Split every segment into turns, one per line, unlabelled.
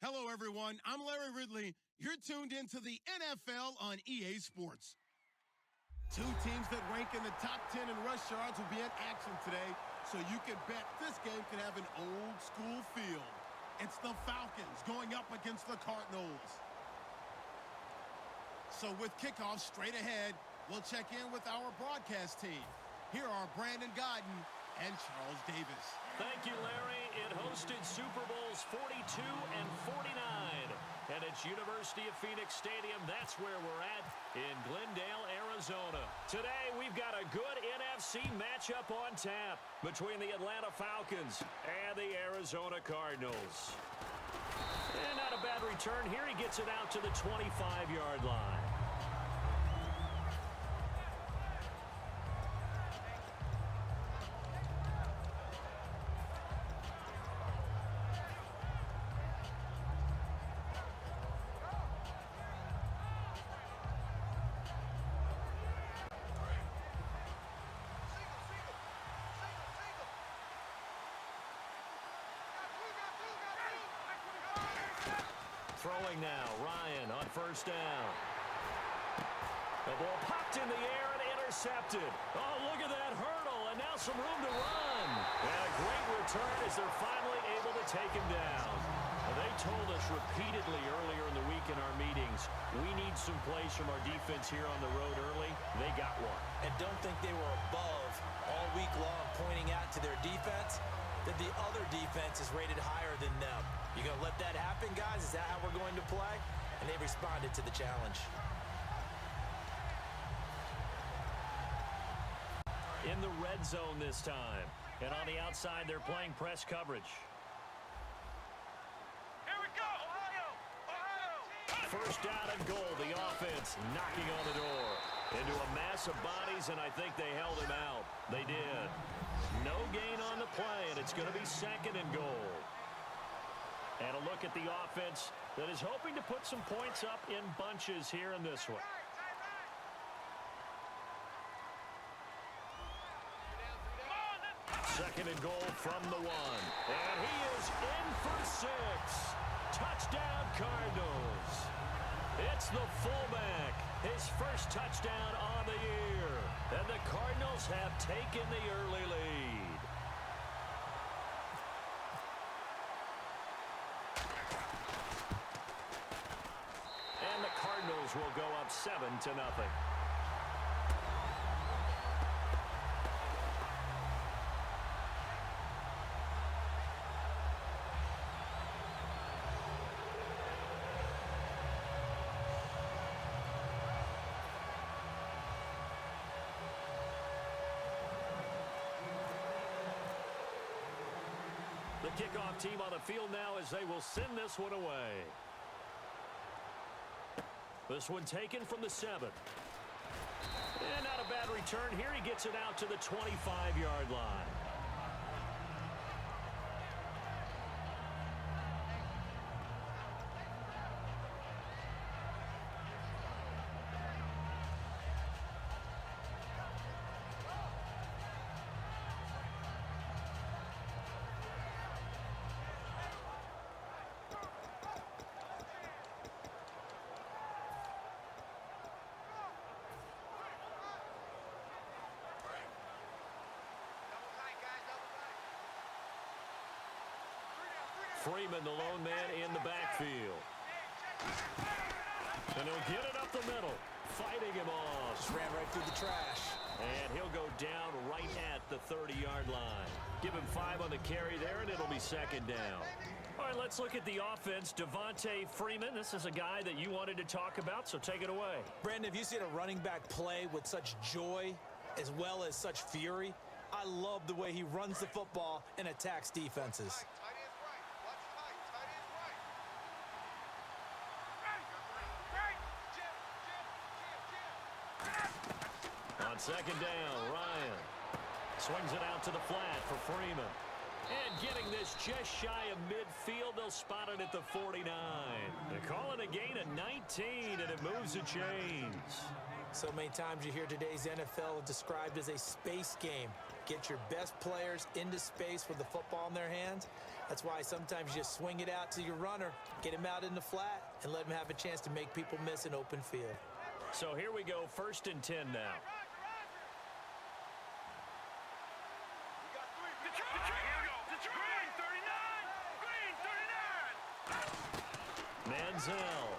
Hello, everyone. I'm Larry Ridley. You're tuned into the NFL on EA Sports. Two teams that rank in the top 10 in rush yards will be in action today, so you can bet this game could have an old-school feel. It's the Falcons going up against the Cardinals. So with kickoff straight ahead, we'll check in with our broadcast team. Here are Brandon Godden and Charles Davis.
Thank you, Larry. It hosted Super Bowls 42 and 49. And it's University of Phoenix Stadium. That's where we're at in Glendale, Arizona. Today, we've got a good NFC matchup on tap between the Atlanta Falcons and the Arizona Cardinals. And not a bad return here. He gets it out to the 25-yard line. Throwing now, Ryan on first down. The ball popped in the air and intercepted. Oh, look at that hurdle, and now some room to run. And a great return as they're finally able to take him down. Now, they told us repeatedly earlier in the week in our meetings, we need some plays from our defense here on the road early. They got one.
And don't think they were above all week long pointing out to their defense that the other defense is rated higher than them. You going to let that happen, guys? Is that how we're going to play? And they responded to the challenge.
In the red zone this time. And on the outside, they're playing press coverage.
Here we go! Ohio! Ohio!
First down and goal. The offense knocking on the door. Into a mass of bodies, and I think they held him out. They did. No gain on the play, and it's going to be second and goal. And a look at the offense that is hoping to put some points up in bunches here in this one. Second and goal from the one. And he is in for 6. Touchdown, Cardinals. It's the fullback. His first touchdown on the year. And the Cardinals have taken the early lead. And the Cardinals will go up 7-0. The kickoff team on the field now as they will send this one away. This one taken from the 7. And not a bad return here. He gets it out to the 25-yard line. Freeman, the lone man in the backfield. And he'll get it up the middle. Fighting him off.
Just ran right through the trash.
And he'll go down right at the 30-yard line. Give him 5 on the carry there, and it'll be second down. All right, let's look at the offense. Devonta Freeman, this is a guy that you wanted to talk about, so take it away.
Brandon, have you seen a running back play with such joy as well as such fury? I love the way he runs the football and attacks defenses.
On second down, Ryan swings it out to the flat for Freeman. And getting this just shy of midfield, they'll spot it at the 49. They call it a gain of 19, and it moves the chains.
So many times you hear today's NFL described as a space game. Get your best players into space with the football in their hands. That's why sometimes you just swing it out to your runner, get him out in the flat, and let him have a chance to make people miss an open field.
So here we go, 1st and 10 now. Manziel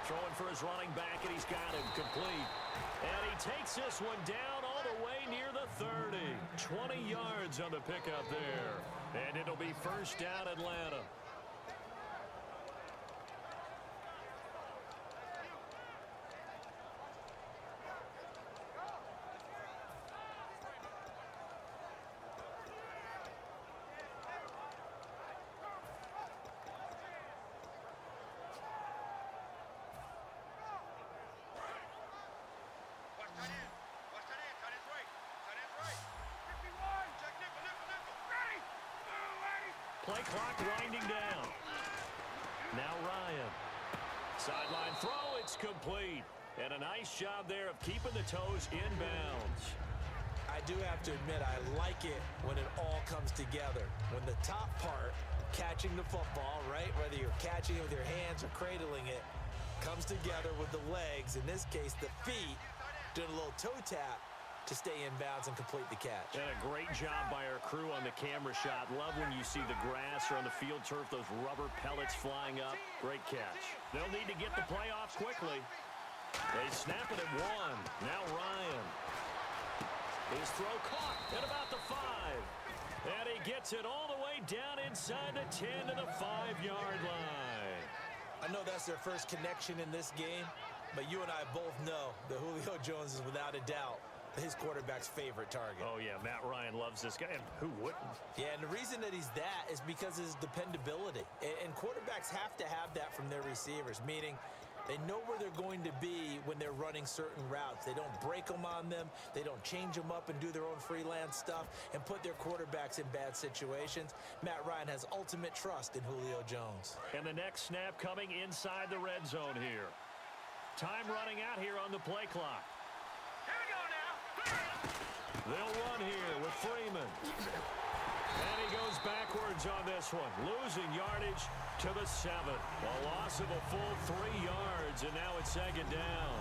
throwing for his running back, and he's got him complete. And he takes this one down all the way near the 30. 20 yards on the pickup there. And it'll be 1st down Atlanta. Play clock winding down. Now Ryan. Sideline throw, it's complete. And a nice job there of keeping the toes in bounds.
I do have to admit, I like it when it all comes together. When the top part, catching the football, right, whether you're catching it with your hands or cradling it, comes together with the legs, in this case the feet, doing a little toe tap to stay in bounds and complete the catch.
And a great job by our crew on the camera shot. Love when you see the grass or on the field turf, those rubber pellets flying up. Great catch. They'll need to get the play off quickly. They snap it at 1. Now Ryan. His throw caught at about the 5. And he gets it all the way down inside the 10 to the 5-yard line.
I know that's their first connection in this game, but you and I both know that Julio Jones is without a doubt his quarterback's favorite target.
Oh, yeah, Matt Ryan loves this guy, and who wouldn't?
Yeah, and the reason that he's that is because of his dependability. And quarterbacks have to have that from their receivers, meaning they know where they're going to be when they're running certain routes. They don't break them on them. They don't change them up and do their own freelance stuff and put their quarterbacks in bad situations. Matt Ryan has ultimate trust in Julio Jones.
And the next snap coming inside the red zone here. Time running out here on the play clock.
Here we go now.
They'll run here with Freeman. And he goes backwards on this one, losing yardage to the 7. A loss of a full 3 yards, and now it's 2nd down.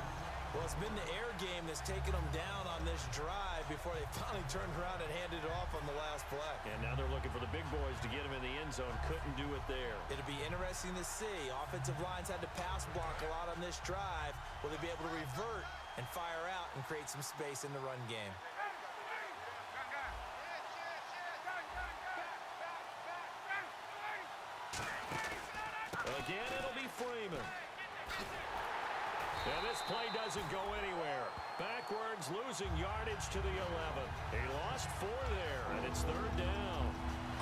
Well, it's been the air game that's taken them down on this drive before they finally turned around and handed it off on the last play.
And now they're looking for the big boys to get him in the end zone. Couldn't do it there.
It'll be interesting to see. Offensive lines had to pass block a lot on this drive. Will they be able to revert and fire out and create some space in the run game?
Again, it'll be Freeman. And this play doesn't go anywhere. Backwards, losing yardage to the 11. He lost 4 there, and it's 3rd down.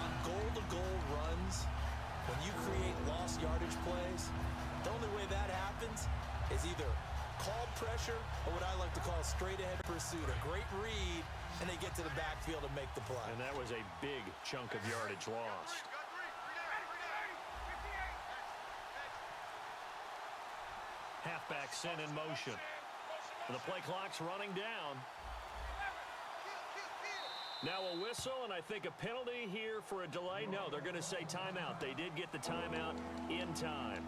On goal-to-goal runs, when you create lost yardage plays, the only way that happens is either called pressure or what I like to call straight-ahead pursuit. A great read, and they get to the backfield and make the play.
And that was a big chunk of yardage lost. Halfback sent in motion. The play clock's running down. Now a whistle, and I think a penalty here for a delay. No, they're going to say timeout. They did get the timeout in time.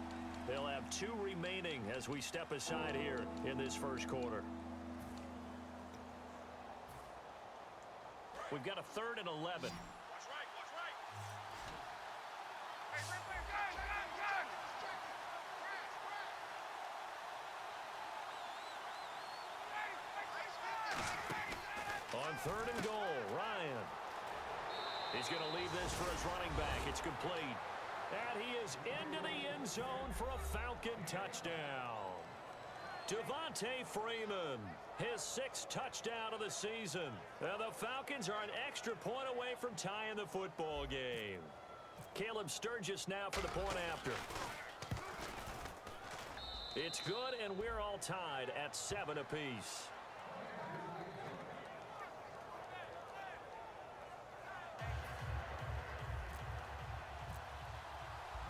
They'll have 2 remaining as we step aside here in this first quarter. We've got a 3rd and 11.
Watch right, watch right.
On 3rd and goal, Ryan. He's going to leave this for his running back. It's complete. And he is into the end zone for a Falcon touchdown. Devontae Freeman, his 6th touchdown of the season. And the Falcons are an extra point away from tying the football game. Caleb Sturgis now for the point after. It's good, and we're all tied at 7 apiece.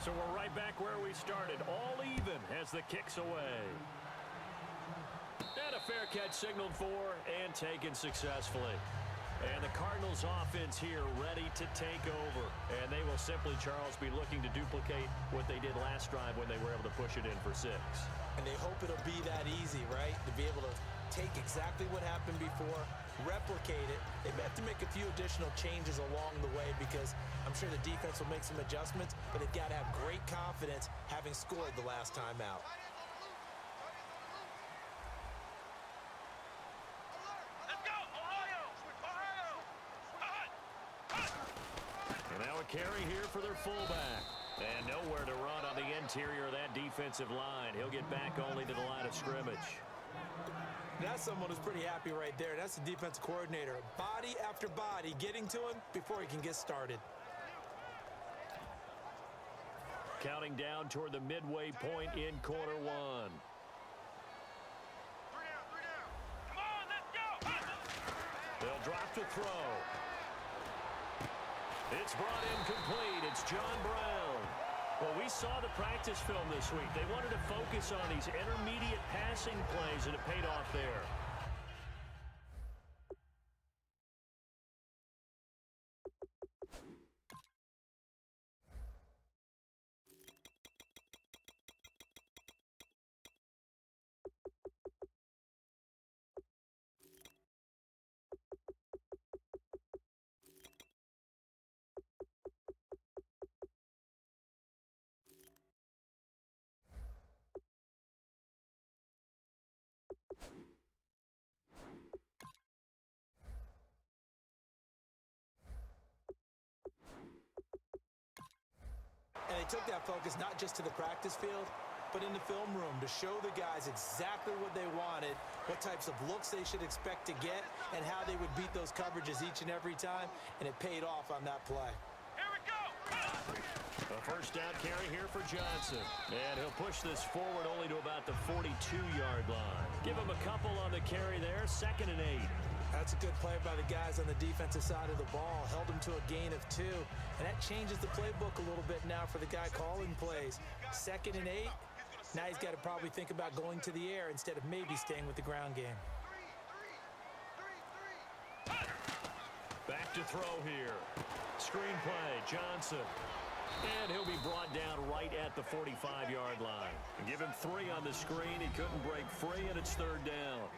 So we're right back where we started, all even as the kick's away. fair catch signaled for and taken successfully. And the Cardinals offense here ready to take over. And they will simply, Charles, be looking to duplicate what they did last drive when they were able to push it in for 6.
And they hope it'll be that easy, right? To be able to take exactly what happened before, replicate it. They may have to make a few additional changes along the way because I'm sure the defense will make some adjustments, but they've got to have great confidence having scored the last time out.
Carry here for their fullback. And nowhere to run on the interior of that defensive line. He'll get back only to the line of scrimmage.
That's someone who's pretty happy right there. That's the defensive coordinator. Body after body getting to him before he can get started.
Counting down toward the midway point in quarter 1.
3 down. Come on, let's go.
They'll drop to throw. It's brought in complete. It's John Brown. Well, we saw the practice film this week. They wanted to focus on these intermediate passing plays, and it paid off there.
And they took that focus not just to the practice field, but in the film room to show the guys exactly what they wanted, what types of looks they should expect to get, and how they would beat those coverages each and every time, and it paid off on that play.
Here we go.
A first down carry here for Johnson. And he'll push this forward only to about the 42-yard line. Give him a couple on the carry there, 2nd and 8.
That's a good play by the guys on the defensive side of the ball. Held him to a gain of 2. And that changes the playbook a little bit now for the guy calling plays. 2nd and 8. Now he's got to probably think about going to the air instead of maybe staying with the ground game.
Back to throw here. Screen play, Johnson. And he'll be brought down right at the 45-yard line. Give him 3 on the screen. He couldn't break free, and it's 3rd down.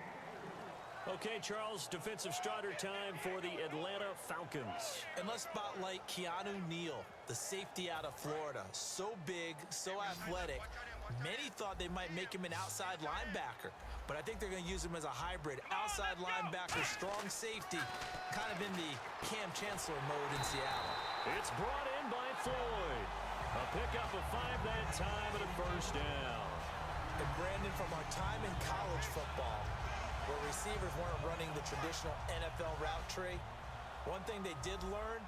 Okay, Charles, defensive starter time for the Atlanta Falcons.
And let's spotlight Keanu Neal, the safety out of Florida. So big, so athletic. Many thought they might make him an outside linebacker, but I think they're going to use him as a hybrid. Outside linebacker, strong safety, kind of in the Cam Chancellor mode in Seattle.
It's brought in by Floyd. A pickup of 5 that time and a first down.
And Brandon, from our time in college football, where receivers weren't running the traditional NFL route tree, one thing they did learn,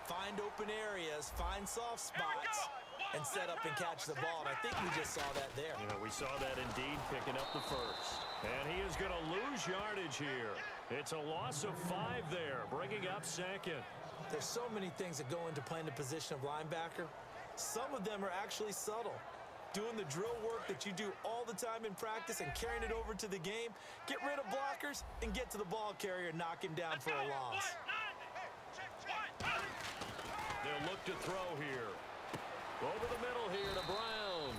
find open areas, find soft spots, and set up and catch the ball. And I think we just saw that there.
You know, we saw that indeed, picking up the first. And he is going to lose yardage here. It's a loss of 5 there, bringing up 2nd.
There's so many things that go into playing the position of linebacker. Some of them are actually subtle. Doing the drill work that you do all the time in practice and carrying it over to the game. Get rid of blockers and get to the ball carrier and knock him down for a loss.
They'll look to throw here. Over the middle here to Brown.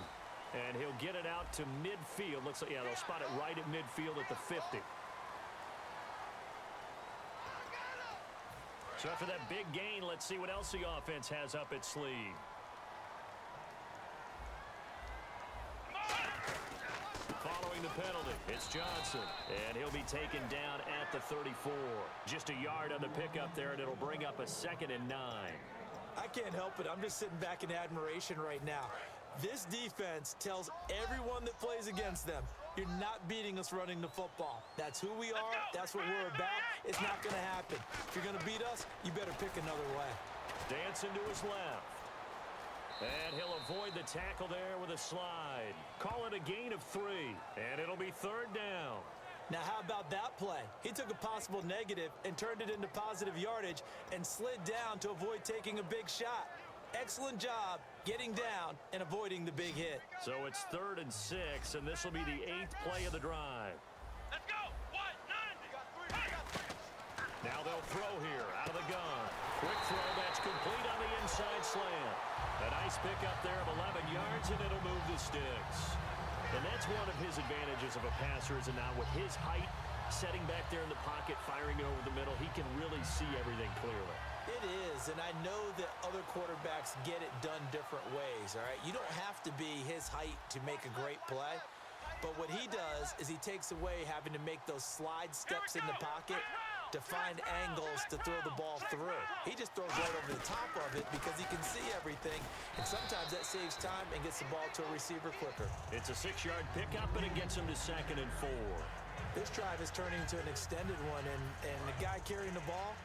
And he'll get it out to midfield. Looks like, yeah, they'll spot it right at midfield at the 50. So after that big gain, let's see what else the offense has up its sleeve. Following the penalty, it's Johnson, and he'll be taken down at the 34. Just a yard on the pickup there, and it'll bring up a 2nd and 9.
I can't help it. I'm just sitting back in admiration right now. This defense tells everyone that plays against them, you're not beating us running the football. That's who we are. That's what we're about. It's not going to happen. If you're going to beat us, you better pick another way.
Dancing to his left. And he'll avoid the tackle there with a slide. Call it a gain of 3, and it'll be 3rd down.
Now, how about that play? He took a possible negative and turned it into positive yardage and slid down to avoid taking a big shot. Excellent job getting down and avoiding the big hit.
So it's 3rd and 6, and this will be the 8th play of the drive.
Let's go.
Now they'll throw here out of the gun. Quick throw that's complete on the inside slant. A nice pickup there of 11 yards, and it'll move the sticks. And that's one of his advantages of a passer, is now with his height, setting back there in the pocket, firing over the middle, he can really see everything clearly.
It is, and I know that other quarterbacks get it done different ways, all right? You don't have to be his height to make a great play. But what he does is he takes away having to make those slide steps in the pocket to find angles to throw the ball through. He just throws right over the top of it because he can see everything, and sometimes that saves time and gets the ball to a receiver quicker.
It's a 6-yard pickup, and it gets him to 2nd and 4.
This drive is turning into an extended one, and the guy carrying the ball,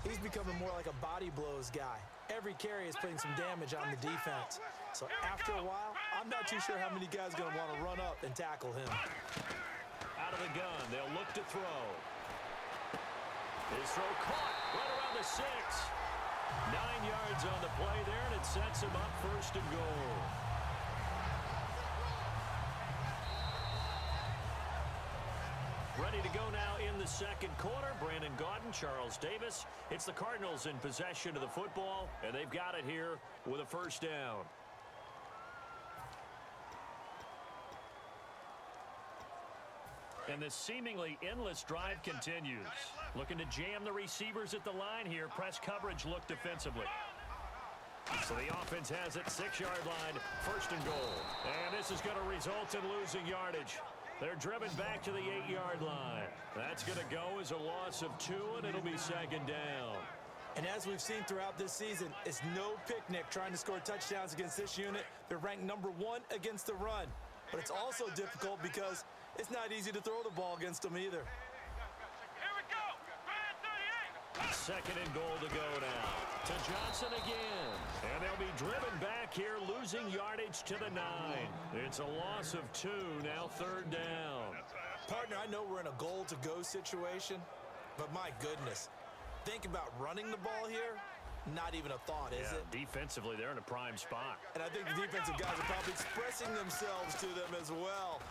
he's becoming more like a body blows guy. Every carry is putting some damage on the defense. So after a while, I'm not too sure how many guys are going to want to run up and tackle him.
Out of the gun, they'll look to throw. His throw caught right around the 6. 9 yards on the play there, and it sets him up 1st and goal. Ready to go now in the 2nd quarter. Brandon Gaudin, Charles Davis. It's the Cardinals in possession of the football, and they've got it here with a 1st down. And this seemingly endless drive continues. Looking to jam the receivers at the line here. Press coverage look defensively. So the offense has it, 6-yard line, 1st and goal. And this is going to result in losing yardage. They're driven back to the 8-yard line. That's going to go as a loss of 2, and it'll be 2nd down.
And as we've seen throughout this season, it's no picnic trying to score touchdowns against this unit. They're ranked number 1 against the run. But it's also difficult because it's not easy to throw the ball against them either.
Here we go. 38.
2nd and goal to go now. To Johnson again. And they'll be driven back here, losing yardage to the 9. It's a loss of 2, now 3rd down.
Partner, I know we're in a goal-to-go situation, but my goodness. Think about running the ball here. Not even a thought, is it?
Defensively, they're in a prime spot.
And I think the defensive guys are probably expressing themselves to them as well.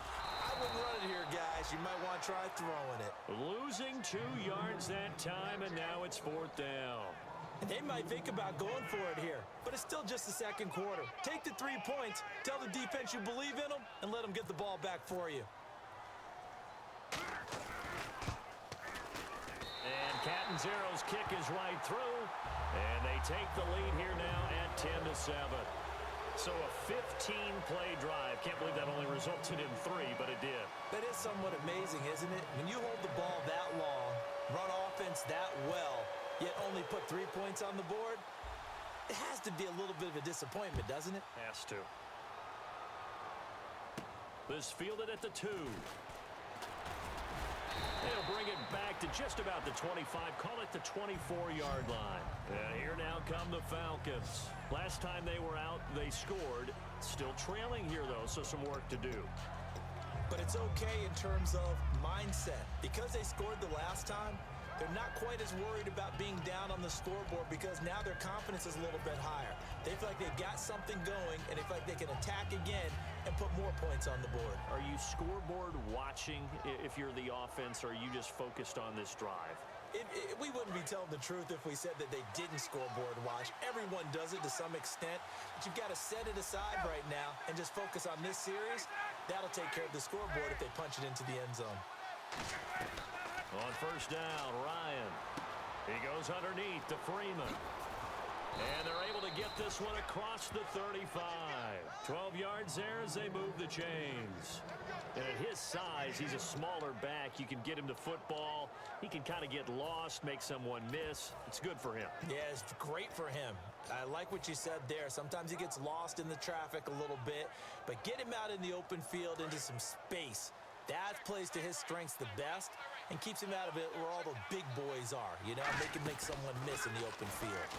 I wouldn't run it here, guys. You might want to try throwing it.
Losing 2 yards that time, and now it's 4th down.
And they might think about going for it here, but it's still just the 2nd quarter. Take the 3 points, tell the defense you believe in them, and let them get the ball back for you.
And Catanzero's kick is right through, and they take the lead here now at 10-7. So a 15-play drive. Can't believe that only resulted in 3, but it did.
That is somewhat amazing, isn't it? When you hold the ball that long, run offense that well, yet only put 3 points on the board, it has to be a little bit of a disappointment, doesn't it?
Has to. This fielded at the 2. They'll bring it back to just about the 25, call it the 24-yard line. And here now come the Falcons. Last time they were out, they scored. Still trailing here, though, so some work to do.
But it's okay in terms of mindset. Because they scored the last time, they're not quite as worried about being down on the scoreboard because now their confidence is a little bit higher. They feel like they've got something going, and they feel like they can attack again and put more points on the board.
Are you scoreboard watching if you're the offense, or are you just focused on this drive?
We wouldn't be telling the truth if we said that they didn't scoreboard watch. Everyone does it to some extent, but you've got to set it aside right now and just focus on this series. That'll take care of the scoreboard if they punch it into the end zone.
On 1st down, Ryan. He goes underneath to Freeman. And they're able to get this one across the 35. 12 yards there as they move the chains. And at his size, he's a smaller back. You can get him to football. He can kind of get lost, make someone miss. It's good for him.
Yeah, it's great for him. I like what you said there. Sometimes he gets lost in the traffic a little bit, but get him out in the open field into some space. That plays to his strengths the best and keeps him out of it where all the big boys are. You know, they can make someone miss in the open field.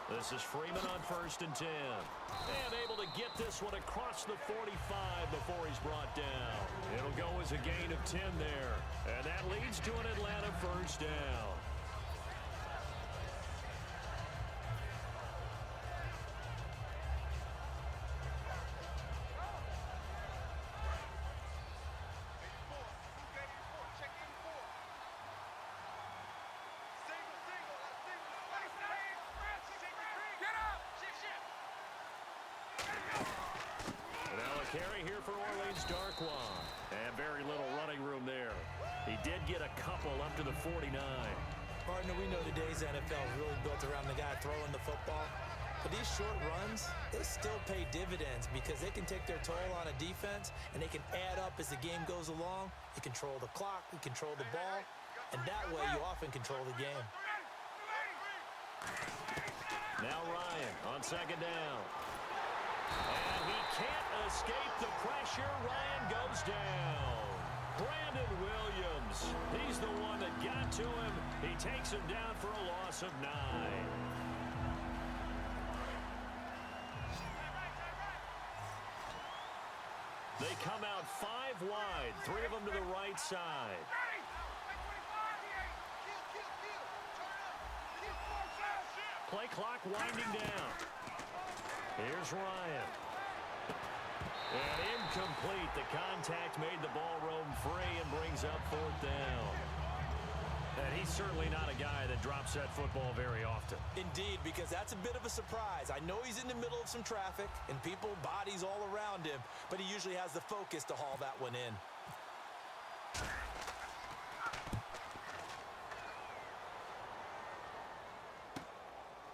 This is Freeman on 1st and 10. And able to get this one across the 45 before he's brought down. It'll go as a gain of 10 there. And that leads to an Atlanta 1st down. carry here for Orleans Darkwa. And very little running room there. He did get a couple up to the 49.
Partner, we know today's NFL is really built around the guy throwing the football. But these short runs, they still pay dividends because they can take their toll on a defense and they can add up as the game goes along. You control the clock, you control the ball, and that way you often control the game.
Now Ryan on second down. And he can't escape the pressure. Ryan goes down. Brandon Williams, he's the one that got to him. He takes him down for a loss of 9. They come out 5 wide, 3 of them to the right side. Play clock winding down. Here's Ryan. And incomplete. The contact made the ball roam free and brings up 4th down. And he's certainly not a guy that drops that football very often.
Indeed, because that's a bit of a surprise. I know he's in the middle of some traffic and people, bodies all around him, but he usually has the focus to haul that one in.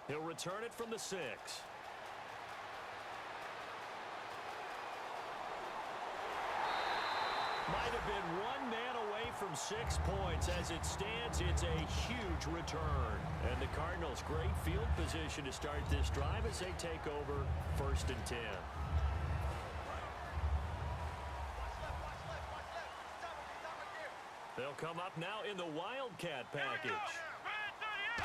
He'll return it from the 6. Might have been one man away from 6 points. As it stands, it's a huge return. And the Cardinals, great field position to start this drive as they take over 1st and 10. They'll come up now in the Wildcat package.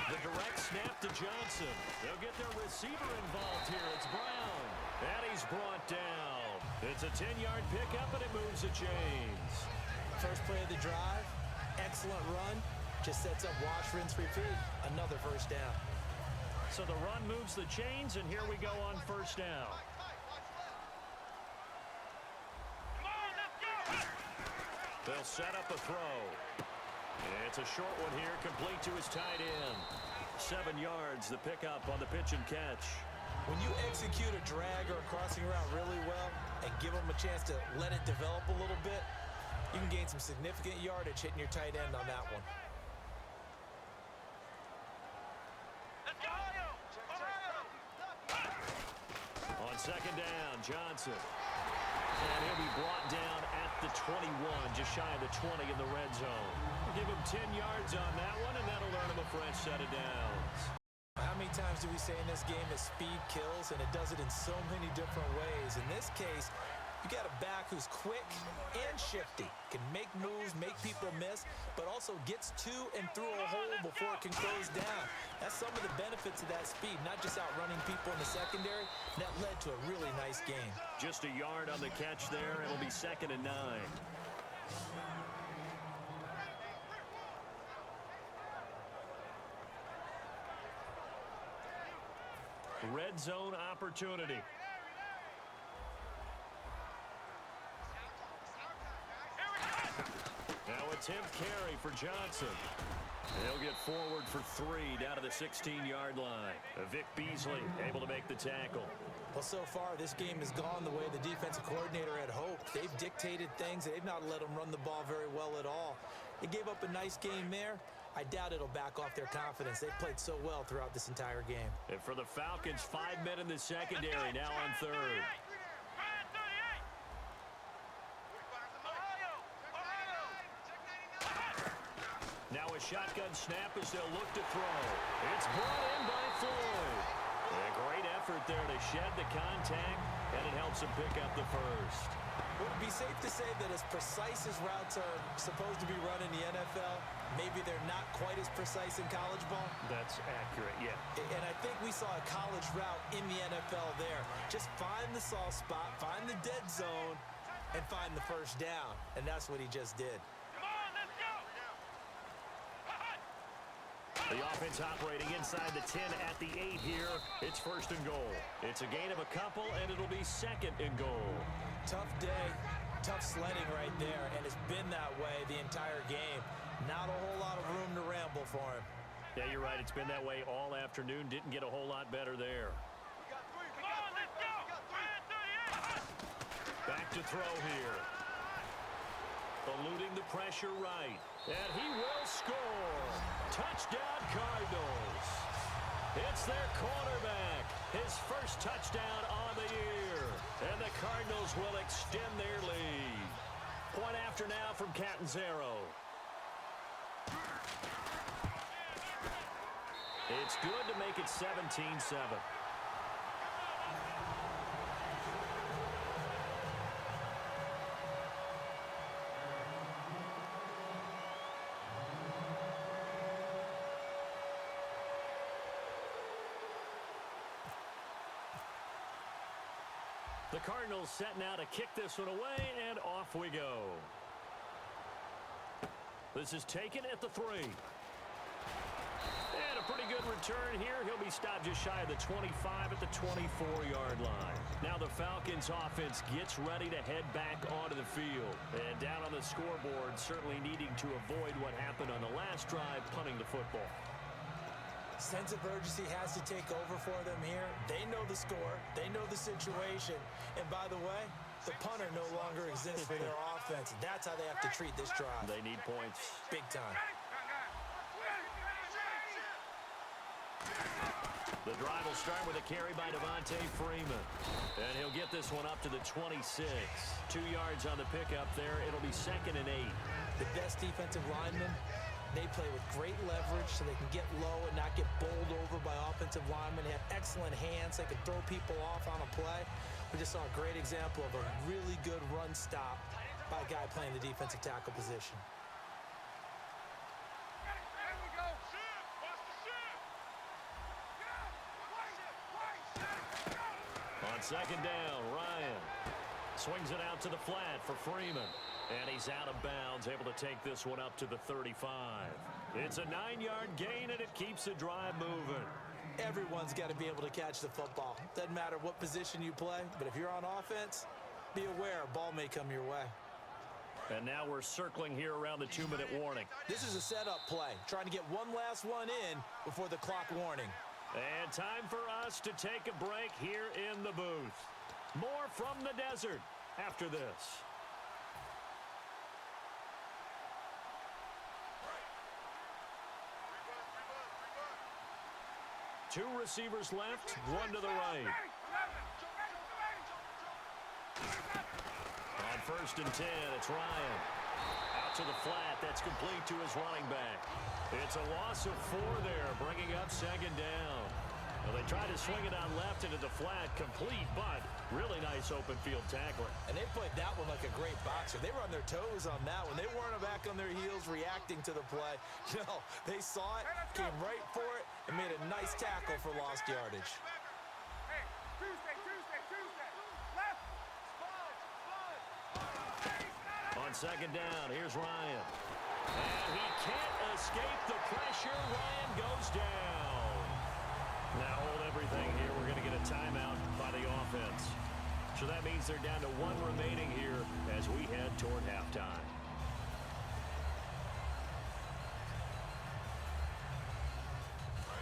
The direct snap to Johnson. They'll get their receiver involved here. It's Brown. And he's brought down. It's a 10-yard pickup, and it moves the chains.
First play of the drive, excellent run. Just sets up wash, rinse, repeat. Another 1st down.
So the run moves the chains, and here we go on 1st down. They'll set up a throw. It's a short one here, complete to his tight end. 7 yards, the pickup on the pitch and catch.
When you execute a drag or a crossing route really well and give them a chance to let it develop a little bit, you can gain some significant yardage hitting your tight end on that one.
On second down, Johnson. And he'll be brought down at the 21, just shy of the 20 in the red zone. Give him 10 yards on that one, and that'll earn him a fresh set of downs.
How many times do we say in this game that speed kills, and it does it in so many different ways? In this case, you got a back who's quick and shifty, can make moves, make people miss, but also gets to and through a hole before it can close down. That's some of the benefits of that speed, not just outrunning people in the secondary. That led to a really nice game.
Just a yard on the catch there. It'll be 2nd and 9. Red zone opportunity. Now attempt carry for Johnson. He'll get forward for 3 down to the 16-yard line. Vic Beasley able to make the tackle.
Well, so far, this game has gone the way the defensive coordinator had hoped. They've dictated things. They've not let them run the ball very well at all. They gave up a nice game there. I doubt it'll back off their confidence. They've played so well throughout this entire game.
And for the Falcons, 5 men in the secondary, now on 3rd. Now a shotgun snap as they'll look to throw. It's brought in by Floyd. A great effort there to shed the contact, and it helps him pick up the first.
Would it be safe to say that as precise as routes are supposed to be run in the NFL, maybe they're not quite as precise in college ball?
That's accurate, yeah.
And I think we saw a college route in the NFL there. Just find the soft spot, find the dead zone, and find the 1st down. And that's what he just did.
The offense operating inside the 10 at the 8 here. It's 1st and goal. It's a gain of a couple, and it'll be 2nd and goal.
Tough day, tough sledding right there, and it's been that way the entire game. Not a whole lot of room to ramble for him.
Yeah, you're right. It's been that way all afternoon. Didn't get a whole lot better there. Back to throw here. Eluding the pressure right. And he will score. Touchdown, Cardinals. It's their quarterback. His first touchdown on the year. And the Cardinals will extend their lead. Point after now from Catanzaro. It's good to make it 17-7. The Cardinals set now to kick this one away, and off we go. This is taken at the 3. And a pretty good return here. He'll be stopped just shy of the 25 at the 24-yard line. Now the Falcons offense gets ready to head back onto the field. And down on the scoreboard, certainly needing to avoid what happened on the last drive, punting the football.
Sense of urgency has to take over for them here. They know the score. They know the situation. And by the way, the punter no longer exists for their offense. That's how they have to treat this drive.
They need points.
Big time.
The drive will start with a carry by Devontae Freeman. And he'll get this one up to the 26. 2 yards on the pickup there. It'll be 2nd and 8.
The best defensive linemen, they play with great leverage so they can get low and not get bowled over by offensive linemen. They have excellent hands. They can throw people off on a play. We just saw a great example of a really good run stop by a guy playing the defensive tackle position.
There we go. Shift. Watch the shift.
On 2nd down, Ryan swings it out to the flat for Freeman. And he's out of bounds, able to take this one up to the 35. It's a 9-yard gain, and it keeps the drive moving.
Everyone's got to be able to catch the football. Doesn't matter what position you play, but if you're on offense, be aware a ball may come your way.
And now we're circling here around the 2-minute warning.
This is a setup play, trying to get one last one in before the clock warning.
And time for us to take a break here in the booth. More from the desert after this. Two receivers left, one to the right. On 1st and 10, it's Ryan. Out to the flat, that's complete to his running back. It's a loss of 4 there, bringing up 2nd down. Well, they tried to swing it on left into the flat, complete, but really nice open field tackling.
And they played that one like a great boxer. They were on their toes on that one. They weren't back on their heels reacting to the play. No, they saw it, came right for it, and made a nice tackle for lost yardage.
Hey, Tuesday. Left.
On 2nd down, here's Ryan. And he can't escape the pressure. Ryan goes down. Now hold everything here. We're going to get a timeout by the offense. So that means they're down to 1 remaining here as we head toward halftime.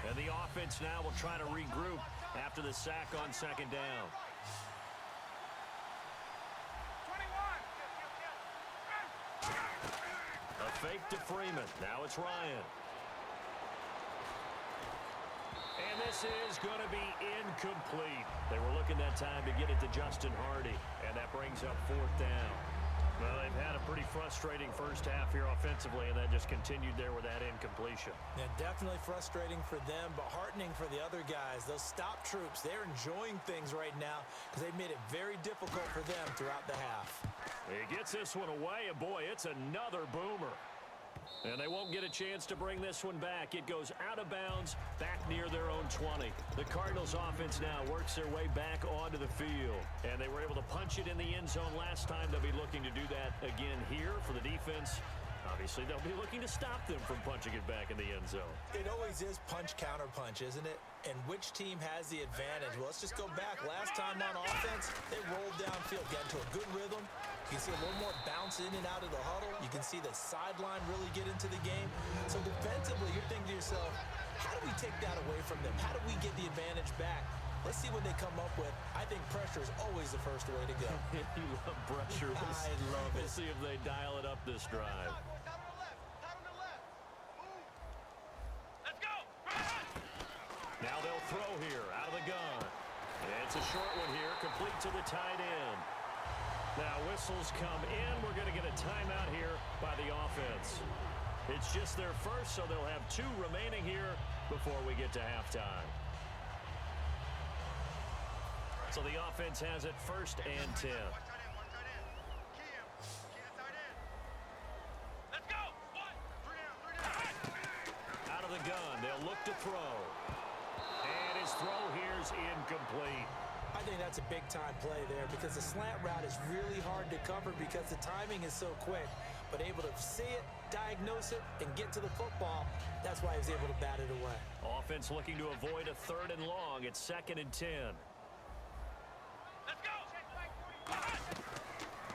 And the offense now will try to regroup after the sack on 2nd down.
21.
A fake to Freeman. Now it's Ryan. And this is going to be incomplete. They were looking that time to get it to Justin Hardy, and that brings up 4th down. Well, they've had a pretty frustrating first half here offensively, and that just continued there with that incompletion.
Yeah, definitely frustrating for them, but heartening for the other guys. Those stop troops, they're enjoying things right now because they've made it very difficult for them throughout the half.
He gets this one away, and boy, it's another boomer. And they won't get a chance to bring this one back. It goes out of bounds, back near their own 20. The Cardinals offense now works their way back onto the field. And they were able to punch it in the end zone last time. They'll be looking to do that again here for the defense. Obviously, they'll be looking to stop them from punching it back in the end zone.
It always is punch, counter punch, isn't it? And which team has the advantage? Well, let's just go back. Last time on offense, they rolled downfield, got into a good rhythm. You can see a little more bounce in and out of the huddle. You can see the sideline really get into the game. So defensively, you're thinking to yourself, how do we take that away from them? How do we get the advantage back? Let's see what they come up with. I think pressure is always the first way to go.
You love pressure.
I love it.
We'll see if they dial it up this drive.
Let's go.
Now they'll throw here out of the gun. It's a short one here, complete to the tight end. Now whistles come in. We're going to get a timeout here by the offense. It's just their first, so they'll have 2 remaining here before we get to halftime. So the offense has it 1st and 10.
Let's go. 1, 3 down.
Out of the gun, they'll look to throw. And his throw here's incomplete.
I think that's a big-time play there because the slant route is really hard to cover because the timing is so quick. But able to see it, diagnose it, and get to the football, that's why he was able to bat it away.
Offense looking to avoid a 3rd and long. It's 2nd and 10.
Let's go.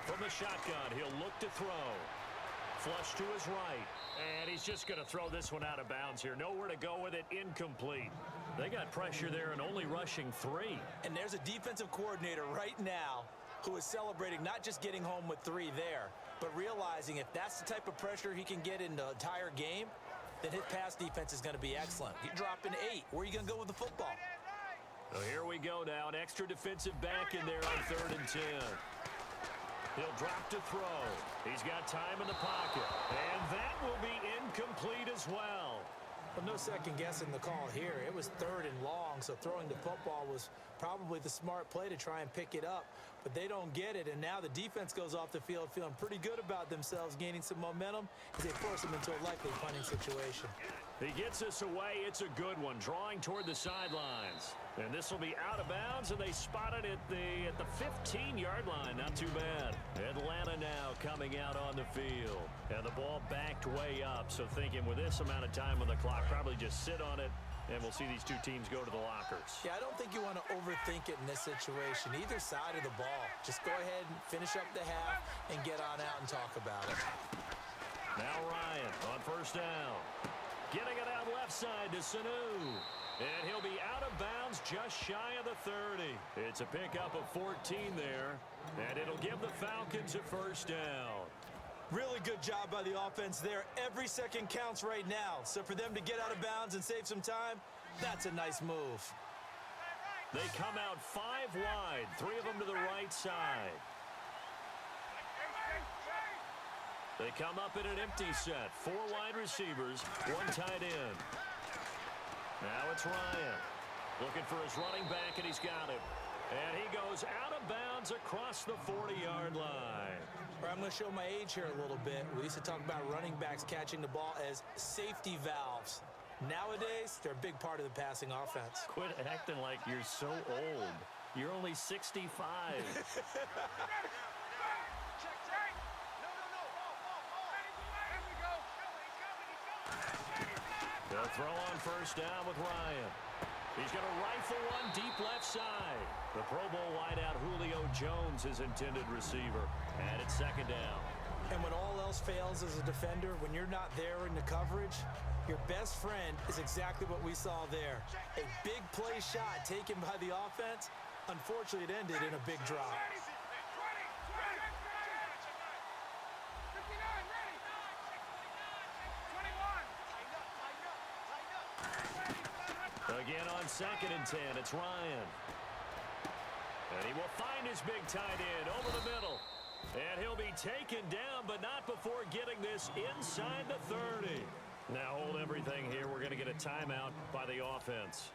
From the shotgun, he'll look to throw. Flush to his right. And he's just going to throw this one out of bounds here. Nowhere to go with it. Incomplete. They got pressure there and only rushing 3.
And there's a defensive coordinator right now who is celebrating not just getting home with 3 there, but realizing if that's the type of pressure he can get in the entire game, then his pass defense is going to be excellent. You're dropping 8. Where are you going to go with the football?
So here we go now. An extra defensive back in there on 3rd and 10. He'll drop to throw. He's got time in the pocket. And that will be incomplete as well.
Well, no second guessing the call here. It was 3rd and long, so throwing the football was probably the smart play to try and pick it up. But they don't get it, and now the defense goes off the field feeling pretty good about themselves, gaining some momentum as they force them into a likely punting situation.
He gets us away. It's a good one, drawing toward the sidelines. And this will be out of bounds, and they spot it at the 15-yard line. Not too bad. Atlanta now coming out on the field. And the ball backed way up, so thinking with this amount of time on the clock, probably just sit on it, and we'll see these 2 teams go to the lockers.
Yeah, I don't think you want to overthink it in this situation. Either side of the ball. Just go ahead and finish up the half and get on out and talk about it.
Now Ryan on 1st down. Getting it out left side to Sanu. And he'll be out of bounds just shy of the 30. It's a pickup of 14 there. And it'll give the Falcons a 1st down.
Really good job by the offense there. Every second counts right now. So for them to get out of bounds and save some time, that's a nice move.
They come out 5 wide, 3 of them to the right side. They come up in an empty set. 4 wide receivers, 1 tight end. Now it's Ryan looking for his running back, and he's got it. And he goes out of bounds across the 40-yard line.
I'm going to show my age here a little bit. We used to talk about running backs catching the ball as safety valves. Nowadays, they're a big part of the passing offense.
Quit acting like you're so old. You're only 65. They'll throw on 1st down with Ryan. He's going to rifle one deep left side. The Pro Bowl wideout Julio Jones, his intended receiver. And it's 2nd down.
And when all else fails as a defender, when you're not there in the coverage, your best friend is exactly what we saw there. A big play shot taken by the offense. Unfortunately, it ended in a big drop.
Again on 2nd and 10, it's Ryan. And he will find his big tight end over the middle. And he'll be taken down, but not before getting this inside the 30. Now hold everything here. We're going to get a timeout by the offense.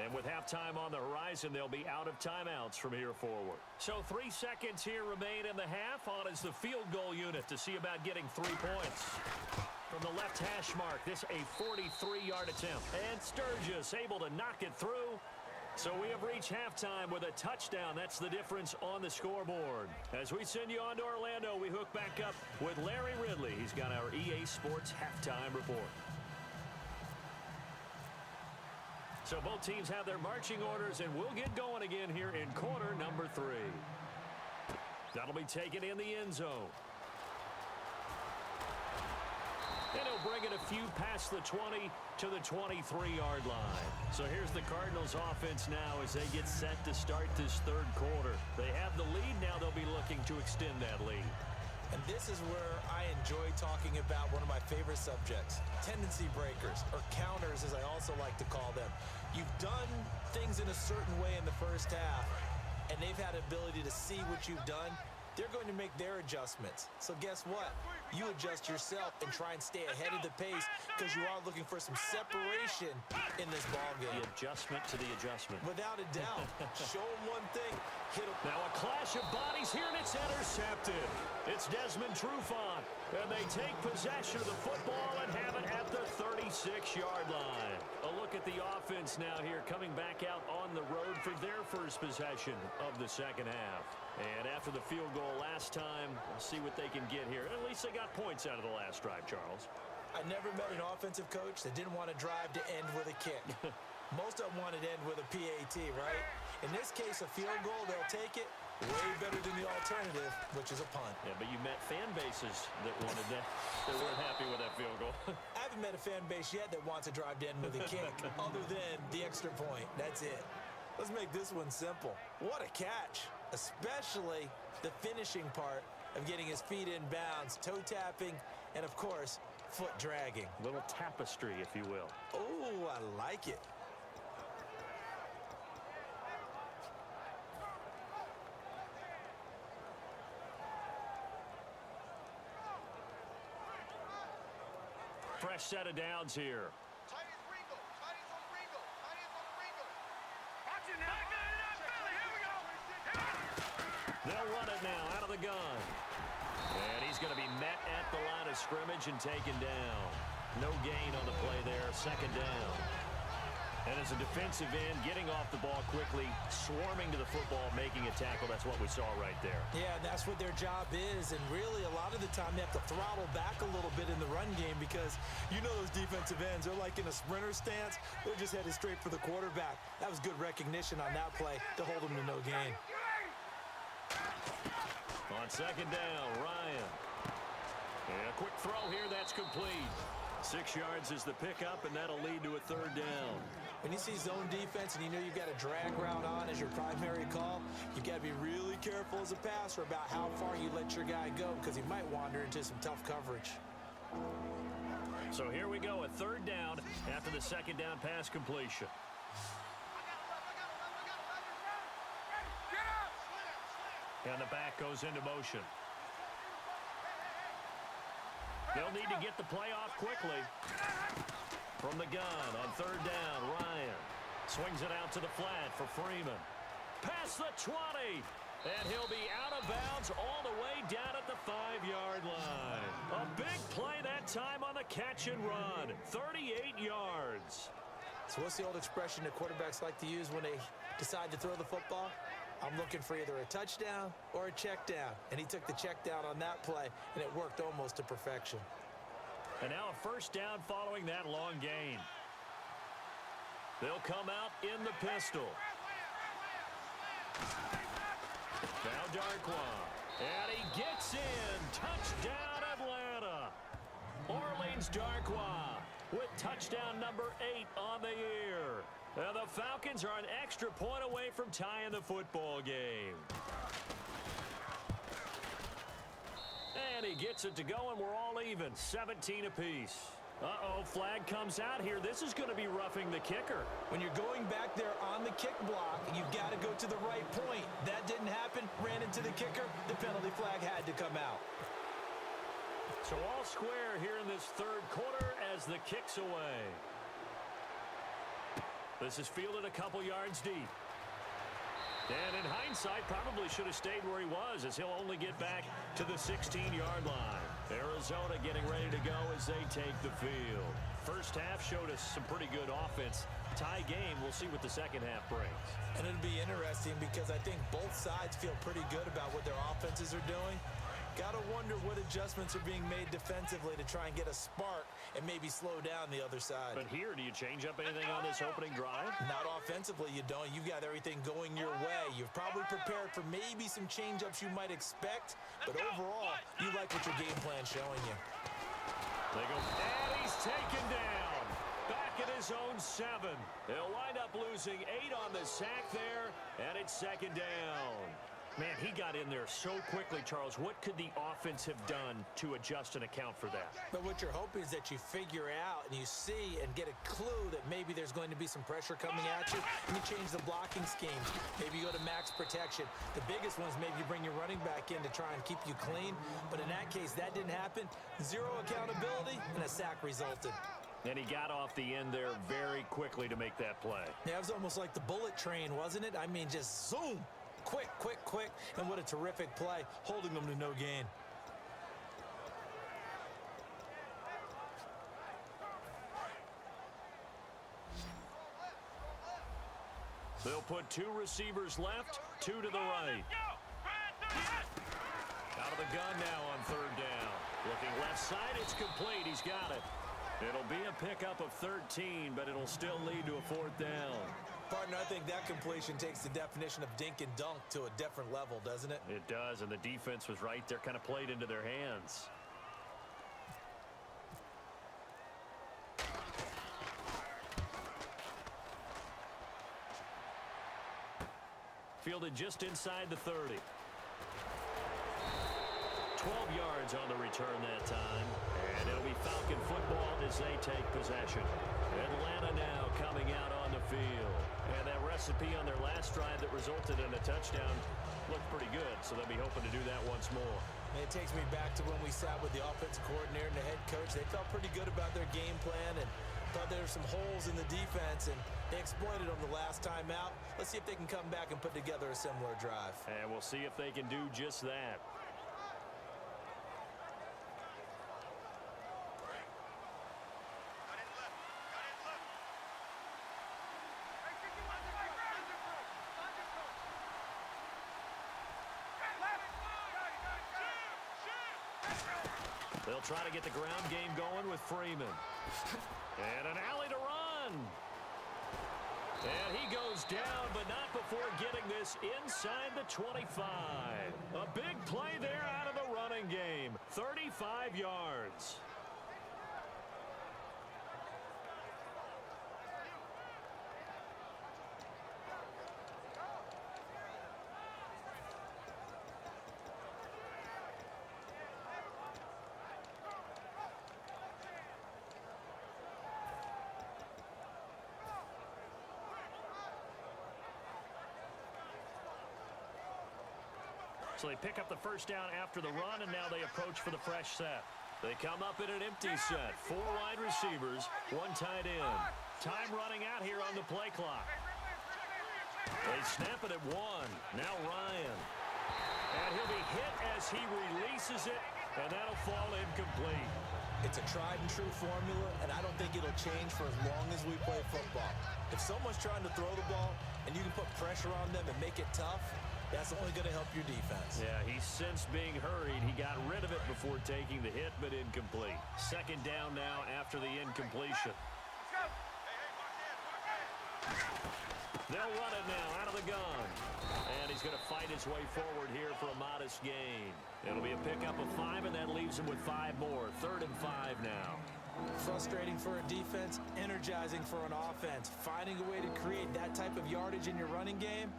And with halftime on the horizon, they'll be out of timeouts from here forward. So 3 seconds here remain in the half. On is the field goal unit to see about getting 3 points. From the left hash mark, this a 43-yard attempt. And Sturgis able to knock it through. So we have reached halftime with a touchdown. That's the difference on the scoreboard. As we send you on to Orlando, we hook back up with Larry Ridley. He's got our EA Sports halftime report. So both teams have their marching orders, and we'll get going again here in quarter number 3. That'll be taken in the end zone. And he'll bring it a few past the 20 to the 23-yard line. So here's the Cardinals offense now as they get set to start this third quarter. They have the lead. Now they'll be looking to extend that lead.
And this is where I enjoy talking about one of my favorite subjects, tendency breakers, or counters as I also like to call them. You've done things in a certain way in the first half, and they've had the ability to see what you've done. They're going to make their adjustments. So guess what? You adjust yourself and try and stay ahead of the pace because you are looking for some separation in this ballgame.
The adjustment to the adjustment.
Without a doubt. Show them one thing. Hit them.
Now a clash of bodies here, and it's intercepted. It's Desmond Trufant, and they take possession of the football and have it at the 36-yard line. A look at the offense now here, coming back out on the road for their first possession of the second half. And after the field goal last time, we'll see what they can get here. At least they got points out of the last drive, Charles.
I never met an offensive coach that didn't want to drive to end with a kick. Most of them wanted to end with a PAT, right? In this case, a field goal, they'll take it. Way better than the alternative, which is a punt.
Yeah, but you met fan bases that wanted that, that weren't happy with that field goal.
I haven't met a fan base yet that wants to drive to end with a kick, other than the extra point. That's it. Let's make this one simple. What a catch, especially the finishing part of getting his feet in bounds, toe tapping, and of course, foot dragging.
Little tapestry, if you will.
Oh, I like it.
Fresh set of downs here.
Tight is Ringo. Tight is on Ringo. Tight is on Ringo. Watch it now. Here we go.
They'll run it now out of the gun. And he's going to be met at the line of scrimmage and taken down. No gain on the play there. Second down. And as a defensive end, getting off the ball quickly, swarming to the football, making a tackle. That's what we saw right there.
Yeah, and that's what their job is. And really, a lot of the time, they have to throttle back a little bit in the run game because you know those defensive ends, they're like in a sprinter stance. They're just headed straight for the quarterback. That was good recognition on that play to hold them to no gain.
On second down, Ryan. And a quick throw here, that's complete. 6 yards is the pickup, and that'll lead to a third down.
When you see zone defense and you know you've got a drag route on as your primary call, you've got to be really careful as a passer about how far you let your guy go because he might wander into some tough coverage.
So here we go, a third down after the second down pass completion. And the back goes into motion. They'll need to get the play off quickly. From the gun on third down, Ryan swings it out to the flat for Freeman. Past the 20. And he'll be out of bounds all the way down at the 5-yard line. A big play that time on the catch and run. 38 yards.
So what's the old expression that quarterbacks like to use when they decide to throw the football? I'm looking for either a touchdown or a check down. And he took the check down on that play, and it worked almost to perfection.
And now a first down following that long gain. They'll come out in the pistol. Now Darkwa. And he gets in. Touchdown, Atlanta. Orleans Darkwa with touchdown number 8 on the year. And the Falcons are an extra point away from tying the football game. And he gets it to go, and we're all even. 17 apiece. Uh-oh, flag comes out here. This is going to be roughing the kicker.
When you're going back there on the kick block, you've got to go to the right point. That didn't happen. Ran into the kicker. The penalty flag had to come out.
So all square here in this third quarter as the kick's away. This is fielded a couple yards deep. And in hindsight, probably should have stayed where he was as he'll only get back to the 16-yard line. Arizona getting ready to go as they take the field. First half showed us some pretty good offense. Tie game, we'll see what the second half brings.
And it'll be interesting because I think both sides feel pretty good about what their offenses are doing. Got to wonder what adjustments are being made defensively to try and get a spark and maybe slow down the other side.
But here, do you change up anything on this opening drive?
Not offensively, you don't. You've got everything going your way. You've probably prepared for maybe some change-ups you might expect, but overall, you like what your game plan's showing you.
They go, taken down. Back at his own 7. They'll wind up losing 8 on the sack there, and it's second down. Man, he got in there so quickly, Charles. What could the offense have done to adjust and account for that?
But what you're hoping is that you figure out and you see and get a clue that maybe there's going to be some pressure coming at you, and you change the blocking schemes. Maybe you go to max protection. The biggest one is maybe you bring your running back in to try and keep you clean. But in that case, that didn't happen. 0 accountability, and a sack resulted.
And he got off the end there very quickly to make that play.
Yeah, it was almost like the bullet train, wasn't it? I mean, just zoom. Quick, quick, quick. And what a terrific play, holding them to no gain.
They'll put 2 receivers left, 2 to the right. Out of the gun now on third down. Looking left side, it's complete. He's got it. It'll be a pickup of 13, but it'll still lead to a 4th down.
Partner, I think that completion takes the definition of dink and dunk to a different level, doesn't it?
It does, and the defense was right there, kind of played into their hands. Fielded just inside the 30. 12 yards on the return that time. And it'll be Falcon football as they take possession. Atlanta now coming out on the field. And that recipe on their last drive that resulted in a touchdown looked pretty good, so they'll be hoping to do that once more.
And it takes me back to when we sat with the offensive coordinator and the head coach. They felt pretty good about their game plan and thought there were some holes in the defense, and they exploited them the last time out. Let's see if they can come back and put together a similar drive.
And we'll see if they can do just that. They'll try to get the ground game going with Freeman. And an alley to run. And he goes down, but not before getting this inside the 25. A big play there out of the running game. 35 yards. So they pick up the first down after the run, and now they approach for the fresh set. They come up in an empty set. 4 wide receivers, 1 tight end. Time running out here on the play clock. They snap it at 1. Now Ryan. And he'll be hit as he releases it, and that'll fall incomplete.
It's a tried and true formula, and I don't think it'll change for as long as we play football. If someone's trying to throw the ball and you can put pressure on them and make it tough, that's only going to help your defense.
Yeah, he sensed being hurried. He got rid of it before taking the hit, but incomplete. Second down now after the incompletion. They'll run it now out of the gun. And he's going to fight his way forward here for a modest gain. It'll be a pickup of 5, and that leaves him with 5 more. 3rd and 5 now.
Frustrating for a defense, energizing for an offense. Finding a way to create that type of yardage in your running game,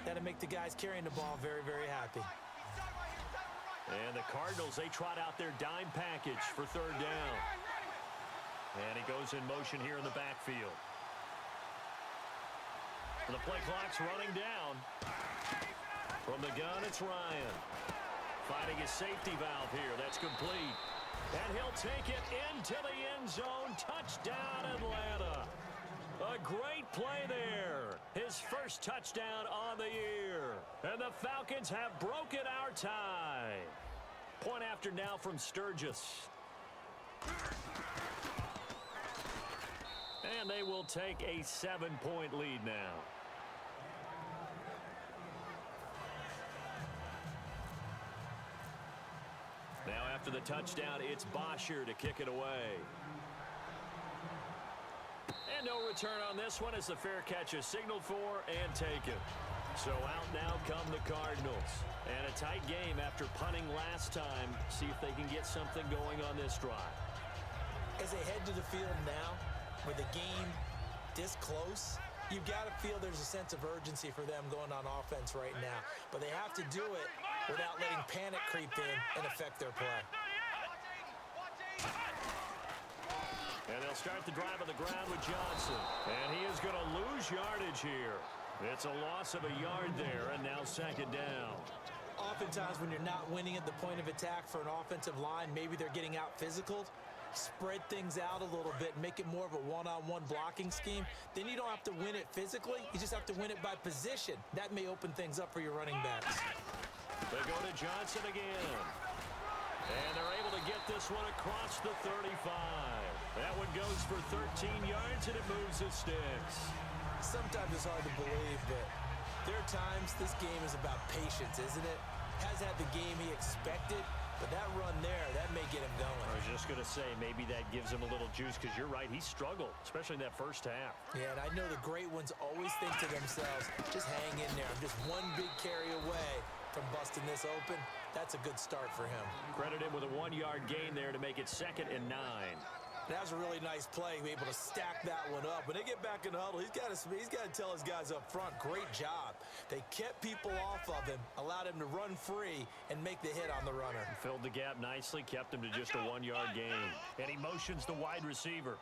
that'll make the guys carrying the ball very, very happy.
And the Cardinals, they trot out their dime package for 3rd down. And he goes in motion here in the backfield. The play clock's running down. From the gun, it's Ryan. Finding his safety valve here. That's complete. And he'll take it into the end zone. Touchdown, Atlanta. A great play there. His first touchdown on the year. And the Falcons have broken our tie. Point after now from Sturgis. And they will take a 7-point lead now. Now after the touchdown, it's Bosher to kick it away. And no return on this one as the fair catch is signaled for and taken. So out now come the Cardinals. And a tight game after punting last time. See if they can get something going on this drive.
As they head to the field now, with the game this close, you've got to feel there's a sense of urgency for them going on offense right now. But they have to do it without letting panic creep in and affect their play.
And they'll start the drive on the ground with Johnson. And he is going to lose yardage here. It's a loss of a yard there, and now second down.
Oftentimes when you're not winning at the point of attack for an offensive line, maybe they're getting out physical. Spread things out a little bit, make it more of a one-on-one blocking scheme. Then you don't have to win it physically. You just have to win it by position. That may open things up for your running backs.
They go to Johnson again. And they're able to get this one across the 35. That one goes for 13 yards, and it moves the sticks.
Sometimes it's hard to believe, but there are times this game is about patience, isn't it? Has had the game he expected, but that run there, that may get him going.
I was just going to say, maybe that gives him a little juice, because you're right, he struggled, especially in that first half.
Yeah, and I know the great ones always think to themselves, just hang in there. I'm just one big carry away from busting this open. That's a good start for him.
Credit him with a 1-yard gain there to make it 2nd and 9.
That was a really nice play, be able to stack that one up. When they get back in the huddle, he's got to tell his guys up front, great job. They kept people off of him, allowed him to run free, and make the hit on the runner.
Filled the gap nicely, kept him to just a 1-yard gain. And he motions the wide receiver.